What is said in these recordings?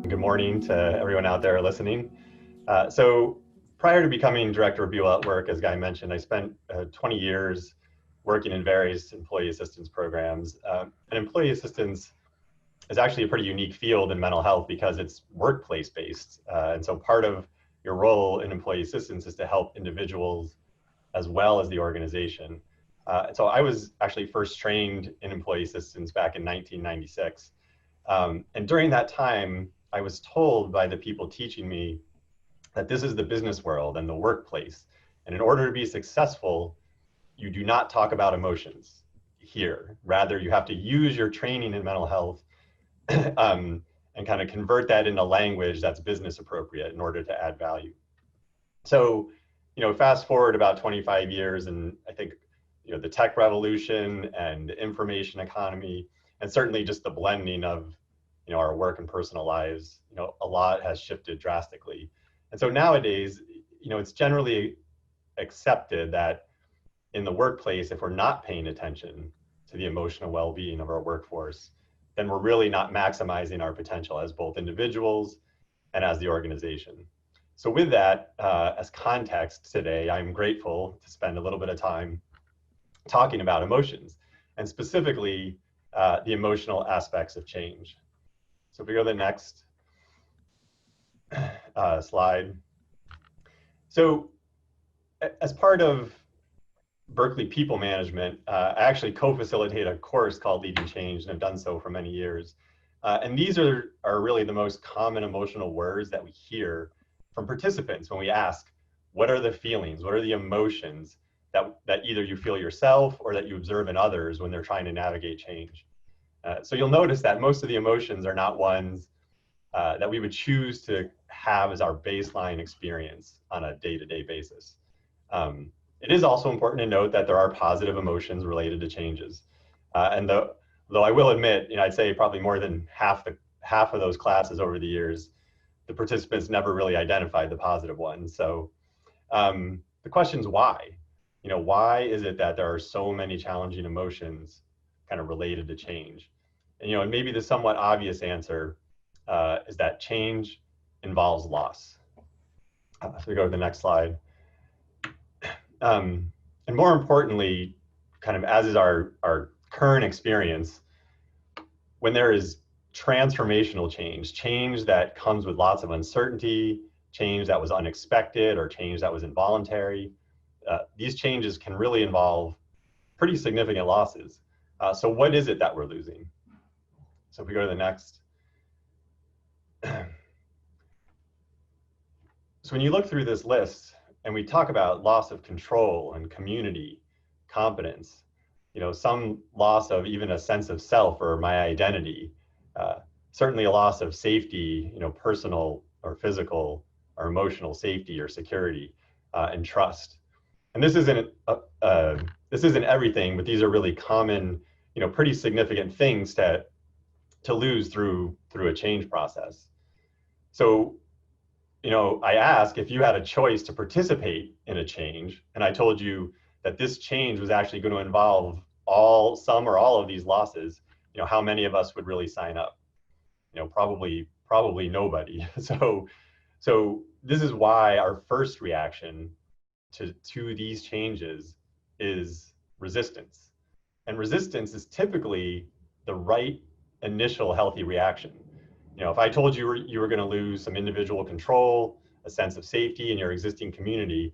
Good morning to everyone out there listening. So prior to becoming director of bewellatwork, as Guy mentioned, I spent 20 years working in various employee assistance programs. And employee assistance is actually a pretty unique field in mental health because it's workplace based. And so part of your role in employee assistance is to help individuals as well as the organization. So I was actually first trained in employee assistance back in 1996. And during that time, I was told by the people teaching me that this is the business world and the workplace. And in order to be successful, you do not talk about emotions here. Rather, you have to use your training in mental health and kind of convert that into language that's business appropriate in order to add value. So, fast forward about 25 years, and I think, the tech revolution and the information economy, and certainly just the blending of, our work and personal lives, a lot has shifted drastically. And so nowadays, it's generally accepted that in the workplace, if we're not paying attention to the emotional well-being of our workforce, then we're really not maximizing our potential as both individuals and as the organization. So with that, as context today, I'm grateful to spend a little bit of time talking about emotions, and specifically the emotional aspects of change. So if we go to the next slide. So as part of Berkeley People Management, I actually co-facilitate a course called Leading Change, and have done so for many years. And these are really the most common emotional words that we hear from participants when we ask, what are the feelings, what are the emotions that either you feel yourself or that you observe in others when they're trying to navigate change? So you'll notice that most of the emotions are not ones that we would choose to have as our baseline experience on a day-to-day basis. It is also important to note that there are positive emotions related to changes. And though I will admit, I'd say probably more than half of those classes over the years, the participants never really identified the positive ones. So the question is why? Why is it that there are so many challenging emotions kind of related to change? And maybe the somewhat obvious answer is that change involves loss. If we go to the next slide. And more importantly, kind of as is our current experience, when there is transformational change that comes with lots of uncertainty, change that was unexpected, or change that was involuntary, these changes can really involve pretty significant losses. So what is it that we're losing? So if we go to the next. So when you look through this list and we talk about loss of control and community, competence, some loss of even a sense of self or my identity, certainly a loss of safety, personal or physical or emotional safety or security and trust. And this isn't everything, but these are really common, pretty significant things to lose through a change process. So, I ask if you had a choice to participate in a change, and I told you that this change was actually going to involve some or all of these losses, how many of us would really sign up? Probably nobody. So this is why our first reaction to these changes is resistance. And resistance is typically the right initial healthy reaction. If I told you you were going to lose some individual control, a sense of safety in your existing community,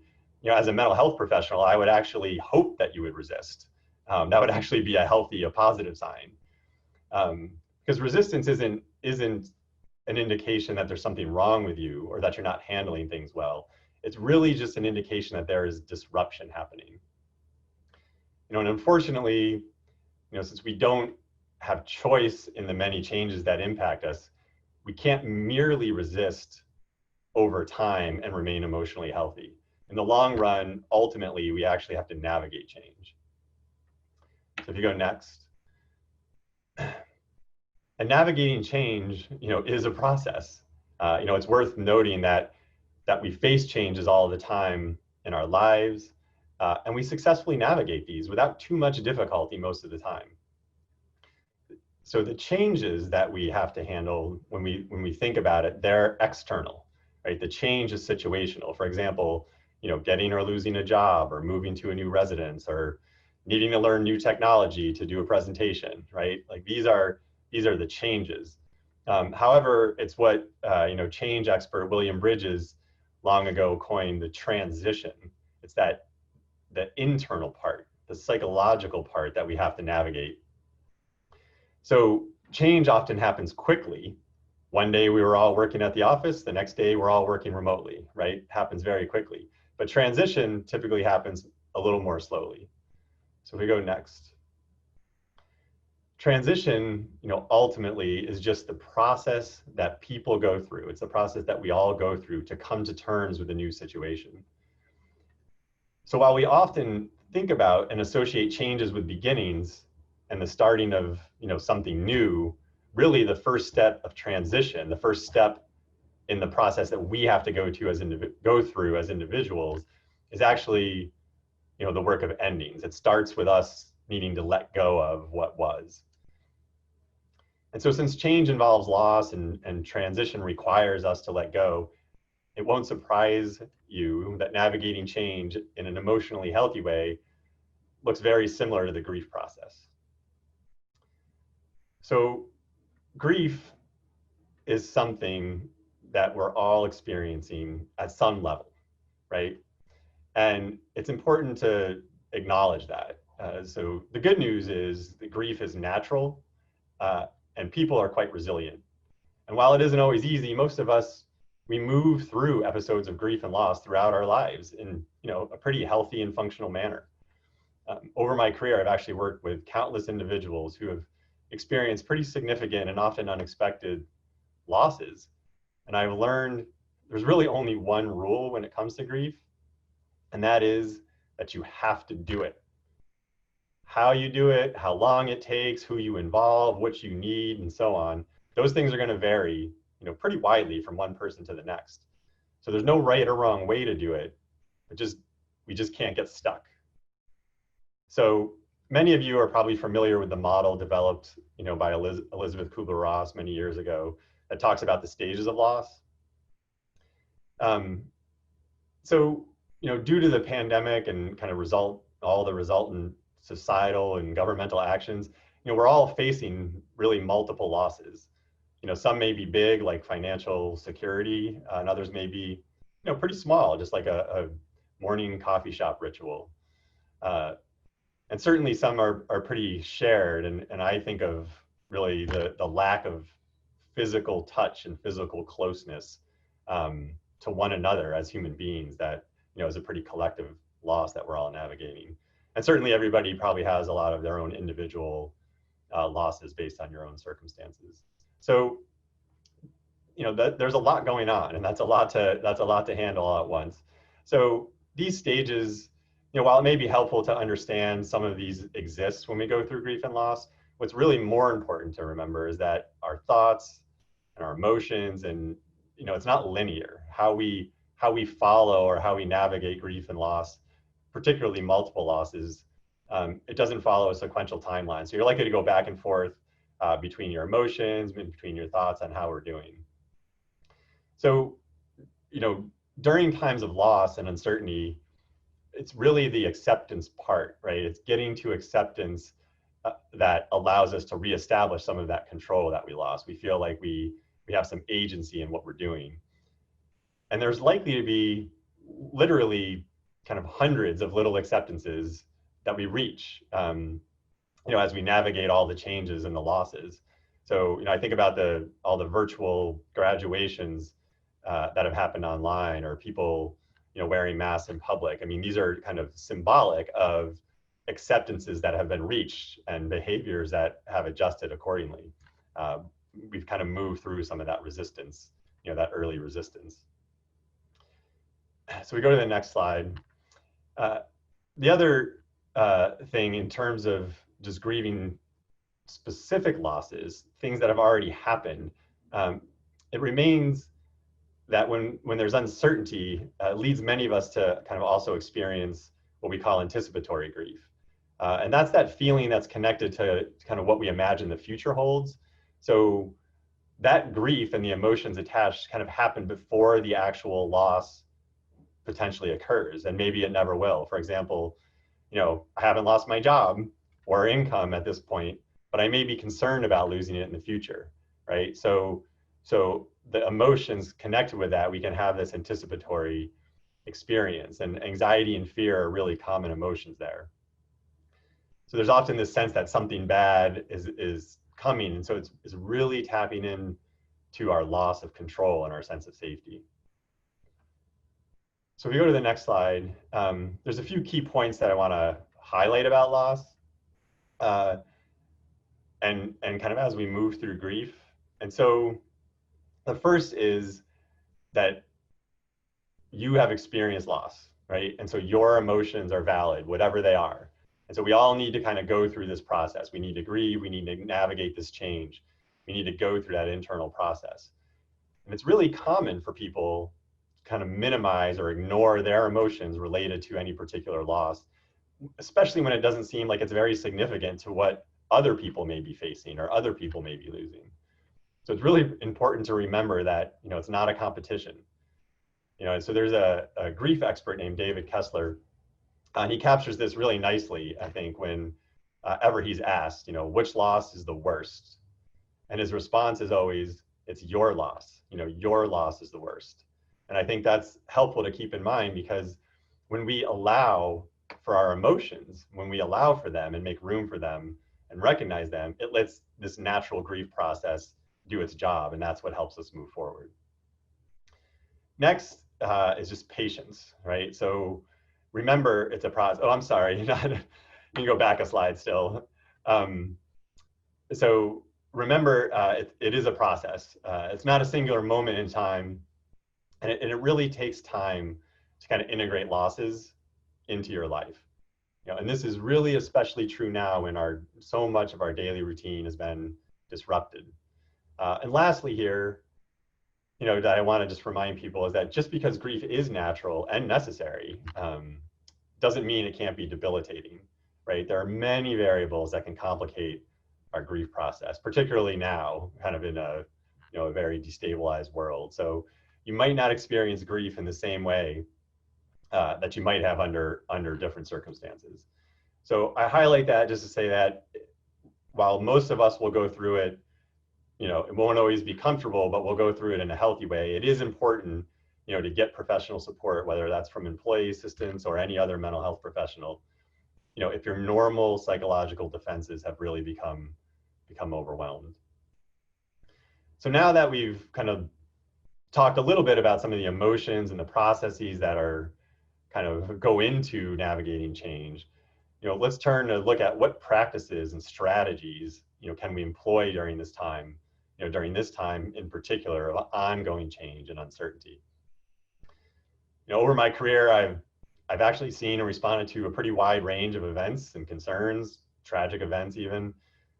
as a mental health professional, I would actually hope that you would resist. That would actually be a positive sign. Because resistance isn't an indication that there's something wrong with you or that you're not handling things well. It's really just an indication that there is disruption happening. And unfortunately, since we don't have choice in the many changes that impact us, we can't merely resist over time and remain emotionally healthy. In the long run, ultimately, we actually have to navigate change. So if you go next. And navigating change, is a process. It's worth noting that we face changes all the time in our lives, And we successfully navigate these without too much difficulty most of the time. So the changes that we have to handle when we think about it, they're external, right? The change is situational. For example, getting or losing a job, or moving to a new residence, or needing to learn new technology to do a presentation, right? Like these are the changes. However, it's what change expert William Bridges long ago coined the transition. It's that the internal part, the psychological part that we have to navigate. So change often happens quickly. One day we were all working at the office, the next day we're all working remotely, right? It happens very quickly. But transition typically happens a little more slowly. So if we go next. Transition, ultimately is just the process that people go through. It's the process that we all go through to come to terms with a new situation. So while we often think about and associate changes with beginnings and the starting of something new, really the first step of transition, the first step in the process that we have to go through as individuals, is actually the work of endings. It starts with us needing to let go of what was. And so since change involves loss and transition requires us to let go, it won't surprise you that navigating change in an emotionally healthy way looks very similar to the grief process. So grief is something that we're all experiencing at some level, right? And it's important to acknowledge that. So the good news is that grief is natural, and people are quite resilient. And while it isn't always easy, most of us, we move through episodes of grief and loss throughout our lives in a pretty healthy and functional manner. Over my career, I've actually worked with countless individuals who have experienced pretty significant and often unexpected losses. And I've learned there's really only one rule when it comes to grief, and that is that you have to do it. How you do it, how long it takes, who you involve, what you need, and so on, those things are going to vary pretty widely from one person to the next. So there's no right or wrong way to do it, but we just can't get stuck. So many of you are probably familiar with the model developed by Elizabeth Kubler-Ross many years ago that talks about the stages of loss. So due to the pandemic and kind of all the resultant societal and governmental actions, we're all facing really multiple losses. Some may be big, like financial security, and others may be, pretty small, just like a morning coffee shop ritual. And certainly some are pretty shared, and I think of really the lack of physical touch and physical closeness to one another as human beings that is a pretty collective loss that we're all navigating. And certainly everybody probably has a lot of their own individual losses based on your own circumstances. So there's a lot going on, and that's a lot to handle all at once. So these stages, while it may be helpful to understand some of these exist when we go through grief and loss, what's really more important to remember is that our thoughts and our emotions, and it's not linear. How we follow or how we navigate grief and loss, particularly multiple losses, it doesn't follow a sequential timeline. So you're likely to go back and forth between your emotions, between your thoughts on how we're doing. So, during times of loss and uncertainty, it's really the acceptance part, right? It's getting to acceptance that allows us to reestablish some of that control that we lost. We feel like we have some agency in what we're doing. And there's likely to be literally kind of hundreds of little acceptances that we reach, as we navigate all the changes and the losses. So, I think about all the virtual graduations that have happened online, or people, wearing masks in public. I mean, these are kind of symbolic of acceptances that have been reached and behaviors that have adjusted accordingly. We've kind of moved through some of that resistance, that early resistance. So we go to the next slide. The other thing in terms of just grieving specific losses, things that have already happened, it remains that when there's uncertainty, leads many of us to kind of also experience what we call anticipatory grief. And that's that feeling that's connected to kind of what we imagine the future holds. So that grief and the emotions attached kind of happen before the actual loss potentially occurs, and maybe it never will. For example, I haven't lost my job or income at this point, but I may be concerned about losing it in the future, right? So the emotions connected with that, we can have this anticipatory experience, and anxiety and fear are really common emotions there. So there's often this sense that something bad is coming, and so it's really tapping in to our loss of control and our sense of safety. So if we go to the next slide, there's a few key points that I want to highlight about loss, and kind of as we move through grief. And so the first is that you have experienced loss, right? And so your emotions are valid, whatever they are. And so we all need to kind of go through this process. We need to grieve, we need to navigate this change. We need to go through that internal process. And it's really common for people to kind of minimize or ignore their emotions related to any particular loss, especially when it doesn't seem like it's very significant to what other people may be facing or other people may be losing. So it's really important to remember that, it's not a competition. And so there's a grief expert named David Kessler. He captures this really nicely, I think, when ever he's asked, which loss is the worst? And his response is always, it's your loss. Your loss is the worst. And I think that's helpful to keep in mind, because when we allow for our emotions, when we allow for them and make room for them and recognize them, it lets this natural grief process do its job. And that's what helps us move forward. Next is just patience, right? So remember, it's a process. Oh, I'm sorry. You can go back a slide still. So remember, it is a process. It's not a singular moment in time. And it really takes time to kind of integrate losses into your life. And this is really especially true now when so much of our daily routine has been disrupted. And lastly here, that I want to just remind people is that just because grief is natural and necessary, doesn't mean it can't be debilitating, right? There are many variables that can complicate our grief process, particularly now, kind of in a very destabilized world. So you might not experience grief in the same way that you might have under different circumstances. So I highlight that just to say that while most of us will go through it, it won't always be comfortable, but we'll go through it in a healthy way. It is important, to get professional support, whether that's from employee assistance or any other mental health professional, if your normal psychological defenses have really become overwhelmed. So now that we've kind of talked a little bit about some of the emotions and the processes that are kind of go into navigating change, let's turn to look at what practices and strategies, can we employ during this time, during this time in particular of ongoing change and uncertainty. Over my career, I've actually seen and responded to a pretty wide range of events and concerns, tragic events even.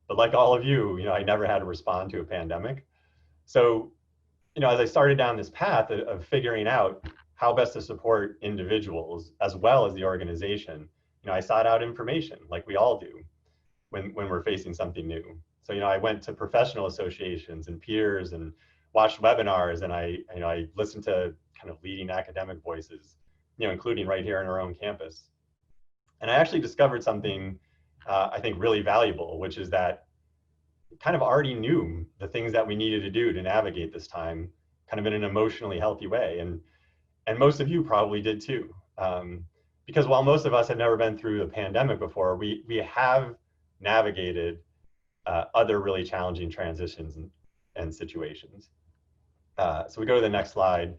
But like all of you, I never had to respond to a pandemic. So, as I started down this path of figuring out how best to support individuals as well as the organization, I sought out information like we all do when we're facing something new. So, I went to professional associations and peers and watched webinars, and I listened to kind of leading academic voices, including right here on our own campus. And I actually discovered something I think really valuable, which is that kind of already knew the things that we needed to do to navigate this time kind of in an emotionally healthy way. And most of you probably did too. Because while most of us have never been through a pandemic before, we have navigated other really challenging transitions and situations. So we go to the next slide.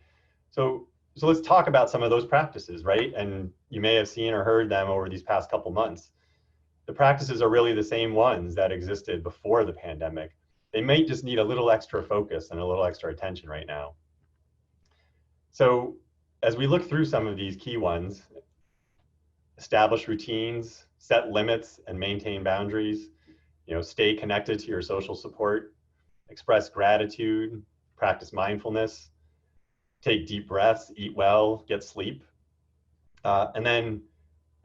So let's talk about some of those practices, right? And you may have seen or heard them over these past couple months. The practices are really the same ones that existed before the pandemic. They may just need a little extra focus and a little extra attention right now. So as we look through some of these key ones, establish routines, set limits and maintain boundaries, stay connected to your social support, express gratitude, practice mindfulness, take deep breaths, eat well, get sleep. And then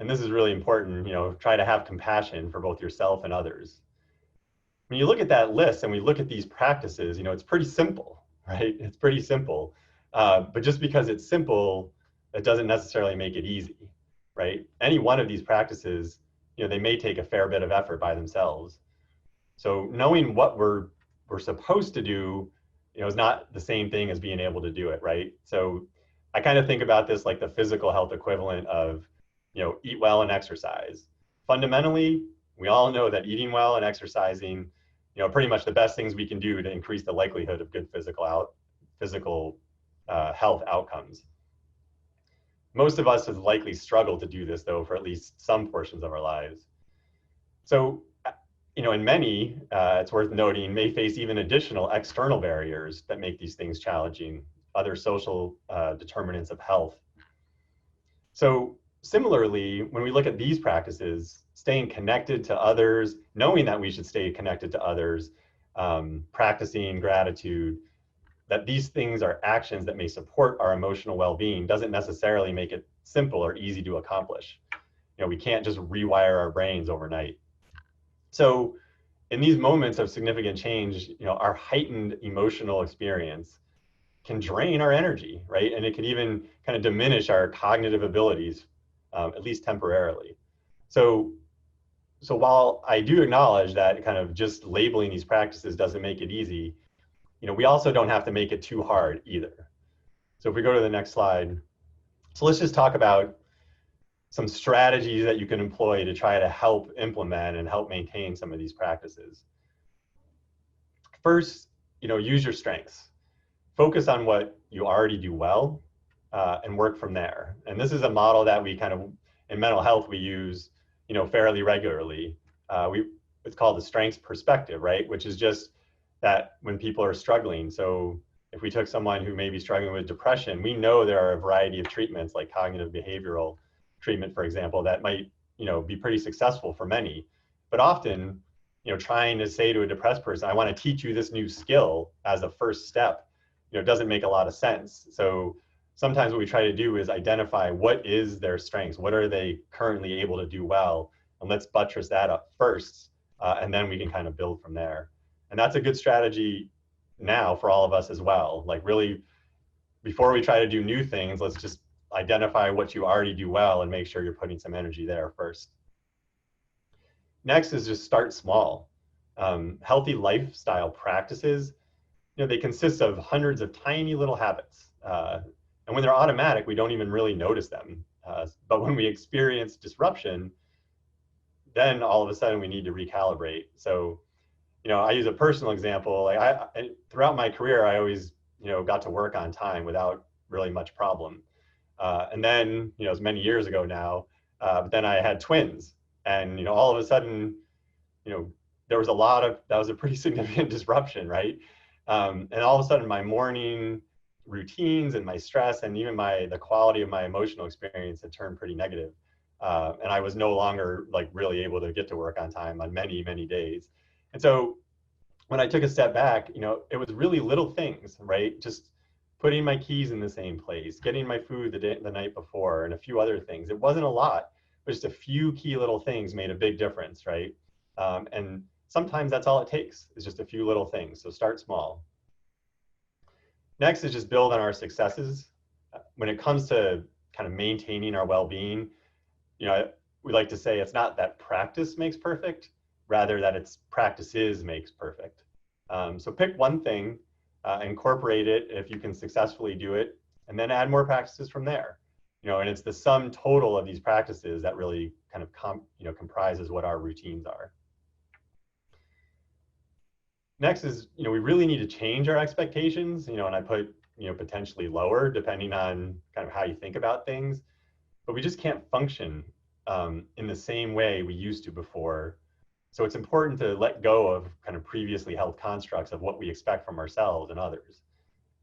and this is really important, try to have compassion for both yourself and others. When you look at that list and we look at these practices, it's pretty simple, right? It's pretty simple. But just because it's simple, it doesn't necessarily make it easy, right? Any one of these practices, they may take a fair bit of effort by themselves. So knowing what we're supposed to do, is not the same thing as being able to do it, right? So I kind of think about this like the physical health equivalent of, eat well and exercise. Fundamentally, we all know that eating well and exercising, pretty much the best things we can do to increase the likelihood of good physical health outcomes. Most of us have likely struggled to do this, though, for at least some portions of our lives. So, and many, it's worth noting, may face even additional external barriers that make these things challenging, other social determinants of health. So similarly, when we look at these practices, staying connected to others, knowing that we should stay connected to others, practicing gratitude, that these things are actions that may support our emotional well-being doesn't necessarily make it simple or easy to accomplish. We can't just rewire our brains overnight. So in these moments of significant change, our heightened emotional experience can drain our energy, right? And it can even kind of diminish our cognitive abilities, at least temporarily. So while I do acknowledge that kind of just labeling these practices doesn't make it easy, we also don't have to make it too hard either. So if we go to the next slide, so let's just talk about some strategies that you can employ to try to help implement and help maintain some of these practices. First, use your strengths. Focus on what you already do well and work from there. And this is a model that we kind of, in mental health, we use, fairly regularly. It's called the strengths perspective, right? Which is just that when people are struggling. So if we took someone who may be struggling with depression, we know there are a variety of treatments like cognitive behavioral treatment, for example, that might, be pretty successful for many. But often, trying to say to a depressed person, I want to teach you this new skill as a first step, doesn't make a lot of sense. So sometimes what we try to do is identify what is their strengths, what are they currently able to do well, and let's buttress that up first, and then we can kind of build from there. And that's a good strategy now for all of us as well. Like really, before we try to do new things, let's just identify what you already do well and make sure you're putting some energy there first. Next is just start small. Healthy lifestyle practices, they consist of hundreds of tiny little habits. And when they're automatic, we don't even really notice them. But when we experience disruption, then all of a sudden we need to recalibrate. So, I use a personal example. Like throughout my career, I always, got to work on time without really much problem. And then, it was many years ago now, but then I had twins. And, all of a sudden, there was that was a pretty significant disruption, right? And all of a sudden my morning routines and my stress and even the quality of my emotional experience had turned pretty negative. And I was no longer like really able to get to work on time on many, many days. And so when I took a step back, it was really little things, right? Just putting my keys in the same place, getting my food the night before, and a few other things. It wasn't a lot, but just a few key little things made a big difference, right? And sometimes that's all it takes, is just a few little things. So start small. Next is just build on our successes. When it comes to kind of maintaining our well-being, we like to say it's not that practice makes perfect, rather that it's practices makes perfect. So pick one thing, incorporate it if you can successfully do it, and then add more practices from there. And it's the sum total of these practices that really kind of comprises what our routines are. Next is, we really need to change our expectations, and I put, potentially lower depending on kind of how you think about things, but we just can't function in the same way we used to before. So it's important to let go of kind of previously held constructs of what we expect from ourselves and others,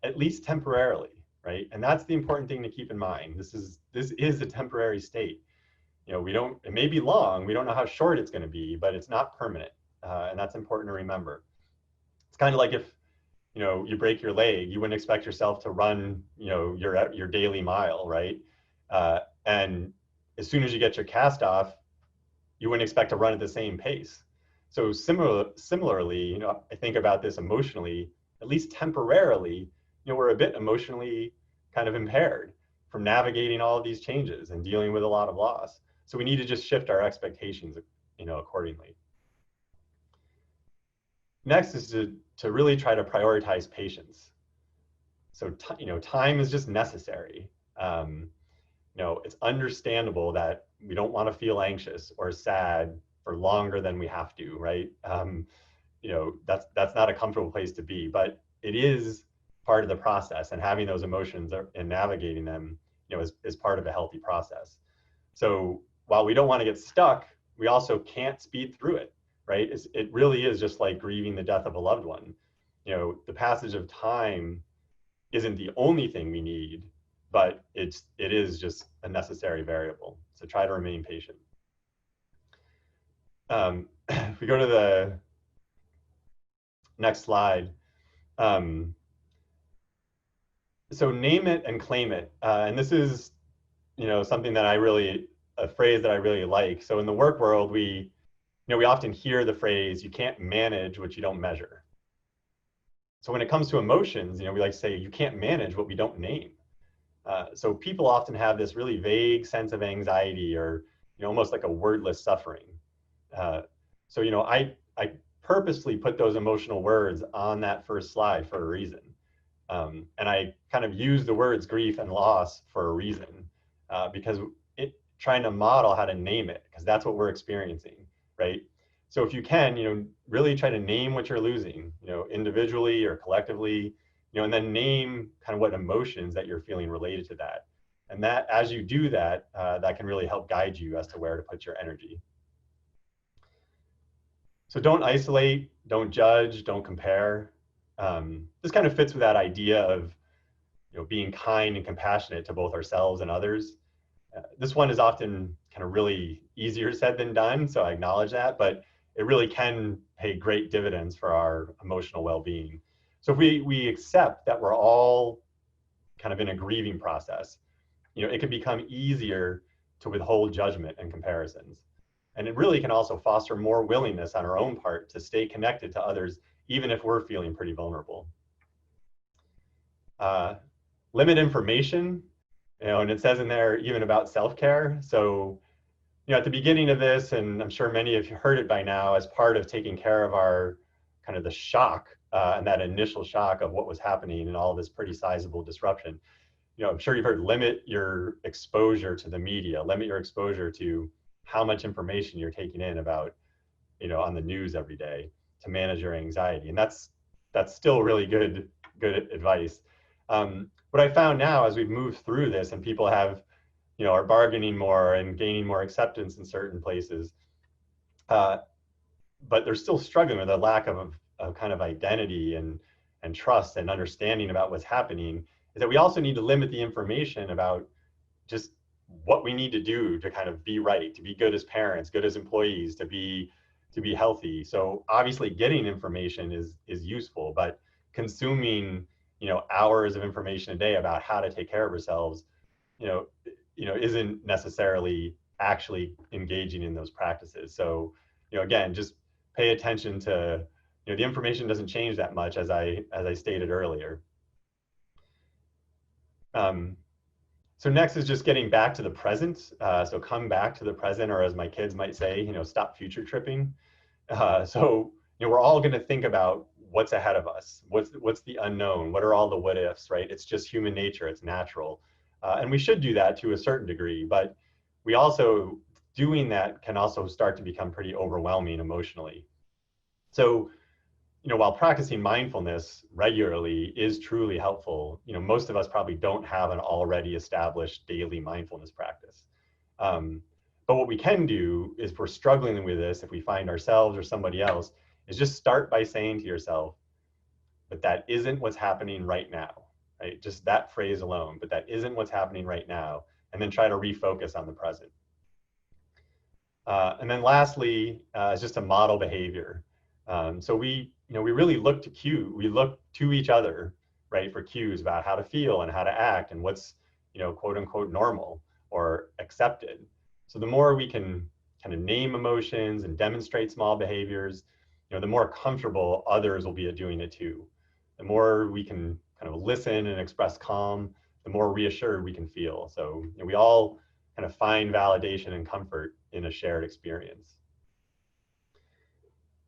at least temporarily, right? And that's the important thing to keep in mind. This is a temporary state. It may be long, we don't know how short it's going to be, but it's not permanent. And that's important to remember. It's kind of like if, you break your leg, you wouldn't expect yourself to run, your daily mile, right? And as soon as you get your cast off, you wouldn't expect to run at the same pace. So similarly, you know, I think about this emotionally, at least temporarily, you know, we're a bit emotionally kind of impaired from navigating all of these changes and dealing with a lot of loss. So we need to just shift our expectations, you know, accordingly. Next is to really try to prioritize patience. So, you know, time is just necessary. You know, it's understandable that we don't want to feel anxious or sad for longer than we have to, right? You know, that's not a comfortable place to be, but it is part of the process, and having those emotions and navigating them, you know, is part of a healthy process. So while we don't want to get stuck, we also can't speed through it, right? It really is just like grieving the death of a loved one. You know, the passage of time isn't the only thing we need, but it is just a necessary variable. So try to remain patient. If we go to the next slide. So name it and claim it. And this is, you know, something that a phrase that I really like. So in the work world, we often hear the phrase, you can't manage what you don't measure. So when it comes to emotions, you know, we like to say, you can't manage what we don't name. So people often have this really vague sense of anxiety, or, you know, almost like a wordless suffering. So, you know, I purposely put those emotional words on that first slide for a reason. And I kind of use the words grief and loss for a reason, because trying to model how to name it, because that's what we're experiencing, right? So if you can, you know, really try to name what you're losing, you know, individually or collectively, you know, and then name kind of what emotions that you're feeling related to that. And that, as you do that, that can really help guide you as to where to put your energy. So don't isolate, don't judge, don't compare. This kind of fits with that idea of, you know, being kind and compassionate to both ourselves and others. This one is often kind of really easier said than done, so I acknowledge that, but it really can pay great dividends for our emotional well-being. So if we accept that we're all kind of in a grieving process, you know, it can become easier to withhold judgment and comparisons. And it really can also foster more willingness on our own part to stay connected to others, even if we're feeling pretty vulnerable. Limit information, you know, and it says in there even about self-care. So, you know, at the beginning of this, and I'm sure many of you heard it by now, as part of taking care of our kind of the shock and that initial shock of what was happening and all this pretty sizable disruption, you know, I'm sure you've heard limit your exposure to the media, limit your exposure to how much information you're taking in about, you know, on the news every day to manage your anxiety. And that's still really good advice. What I found now as we've moved through this and people have, you know, are bargaining more and gaining more acceptance in certain places, but they're still struggling with a lack of kind of identity and trust and understanding about what's happening, is that we also need to limit the information about just what we need to do to kind of be right, to be good as parents, good as employees, to be healthy. So obviously getting information is useful, but consuming, you know, hours of information a day about how to take care of ourselves, you know, isn't necessarily actually engaging in those practices. So, you know, again, just pay attention to, you know, the information doesn't change that much, as I stated earlier. So next is just getting back to the present. So come back to the present, or as my kids might say, you know, stop future tripping. So, you know, we're all going to think about what's ahead of us, what's the unknown, what are all the what ifs, right? It's just human nature, it's natural. And we should do that to a certain degree, but we also, doing that can also start to become pretty overwhelming emotionally. So, you know, while practicing mindfulness regularly is truly helpful, you know, most of us probably don't have an already established daily mindfulness practice. But what we can do is, if we're struggling with this, if we find ourselves or somebody else, is just start by saying to yourself, but that isn't what's happening right now, right? Just that phrase alone, but that isn't what's happening right now, and then try to refocus on the present. And then lastly, is just a model behavior. So we really look to each other, right, for cues about how to feel and how to act and what's, you know, quote unquote normal or accepted. So the more we can kind of name emotions and demonstrate small behaviors, the more comfortable others will be at doing it too. The more we can kind of listen and express calm, the more reassured we can feel. So we all kind of find validation and comfort in a shared experience.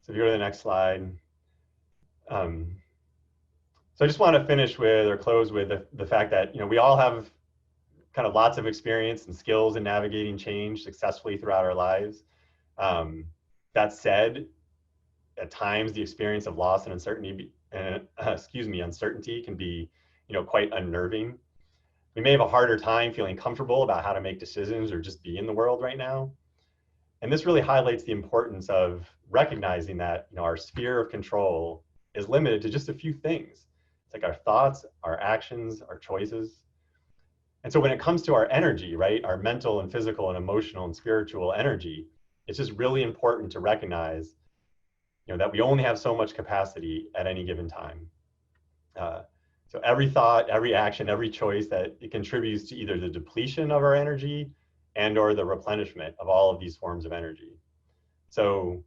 So if you go to the next slide. So I just want to finish with or close with the fact that we all have kind of lots of experience and skills in navigating change successfully throughout our lives. That said, at times the experience of loss and uncertainty, uncertainty can be, quite unnerving. We may have a harder time feeling comfortable about how to make decisions or just be in the world right now. And this really highlights the importance of recognizing that, our sphere of control is limited to just a few things. It's like our thoughts, our actions, our choices. And so when it comes to our energy, right, our mental and physical and emotional and spiritual energy, it's just really important to recognize, that we only have so much capacity at any given time. So every thought, every action, every choice that it contributes to either the depletion of our energy and or the replenishment of all of these forms of energy. So,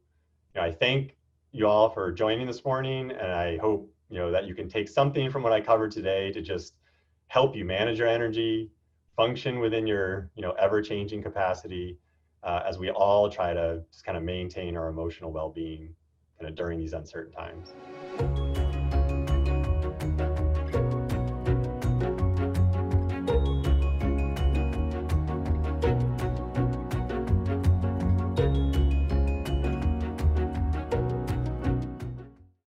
I thank you all for joining this morning, and I hope, that you can take something from what I covered today to just help you manage your energy, function within your, ever-changing capacity, as we all try to just kind of maintain our emotional well-being kind of during these uncertain times.